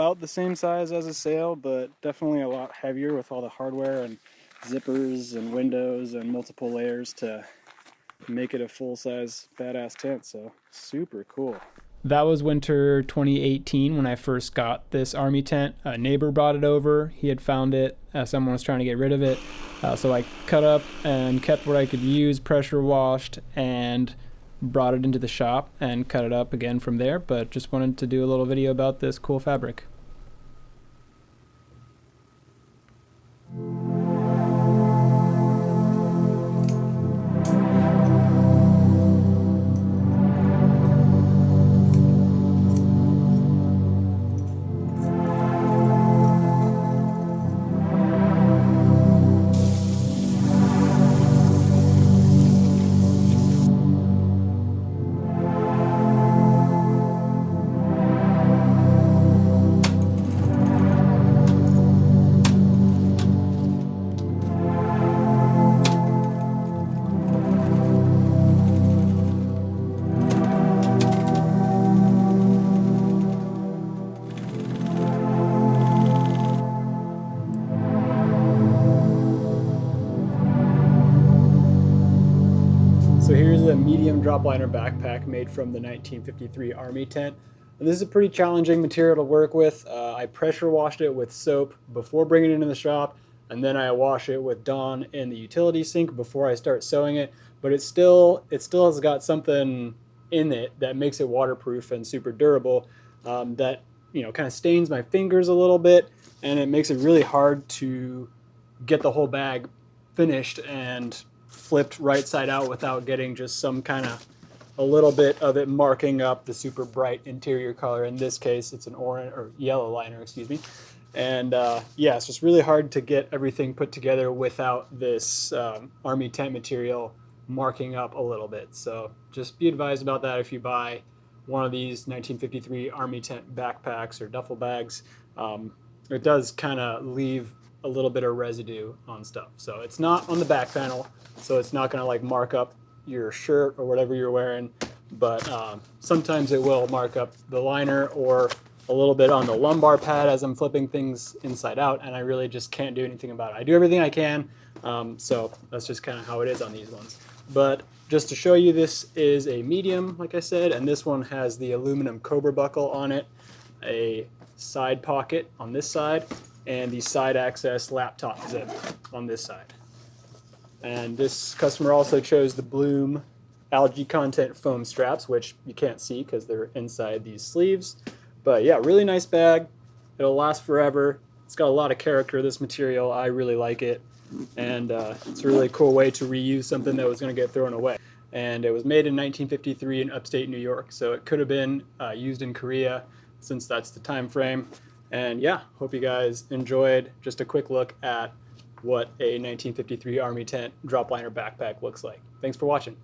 about the same size as a sail, but definitely a lot heavier with all the hardware and zippers and windows and multiple layers to make it a full-size badass tent. So super cool. That was winter 2018 when I first got this army tent. A neighbor brought it over. He had found it. Someone was trying to get rid of it. So I cut up and kept what I could use, pressure washed, and brought it into the shop and cut it up again from there. But just wanted to do a little video about this cool fabric. So here's a medium drop liner backpack made from the 1953 Army tent. And this is a pretty challenging material to work with. I pressure washed it with soap before bringing it into the shop, and then I wash it with Dawn in the utility sink before I start sewing it. But it still has got something in it that makes it waterproof and super durable that kind of stains my fingers a little bit, and it makes it really hard to get the whole bag finished and flipped right side out without getting just some kind of a little bit of it marking up the super bright interior color. In this case, it's an orange or yellow liner, excuse me. And yeah, it's just really hard to get everything put together without this Army tent material marking up a little bit. So just be advised about that if you buy one of these 1953 Army tent backpacks or duffel bags. It does kind of leave a little bit of residue on stuff. So it's not on the back panel, so it's not gonna like mark up your shirt or whatever you're wearing, but sometimes it will mark up the liner or a little bit on the lumbar pad as I'm flipping things inside out, and I really just can't do anything about it. I do everything I can, so that's just kind of how it is on these ones. But just to show you, this is a medium, like I said, and this one has the aluminum Cobra buckle on it, a side pocket on this side, and the side access laptop zip on this side. And this customer also chose the Bloom algae content foam straps, which you can't see because they're inside these sleeves. But yeah, really nice bag. It'll last forever. It's got a lot of character, this material. I really like it. And it's a really cool way to reuse something that was going to get thrown away. And it was made in 1953 in upstate New York, so it could have been used in Korea since that's the time frame. And yeah, hope you guys enjoyed just a quick look at what a 1953 Army tent drop liner backpack looks like. Thanks for watching.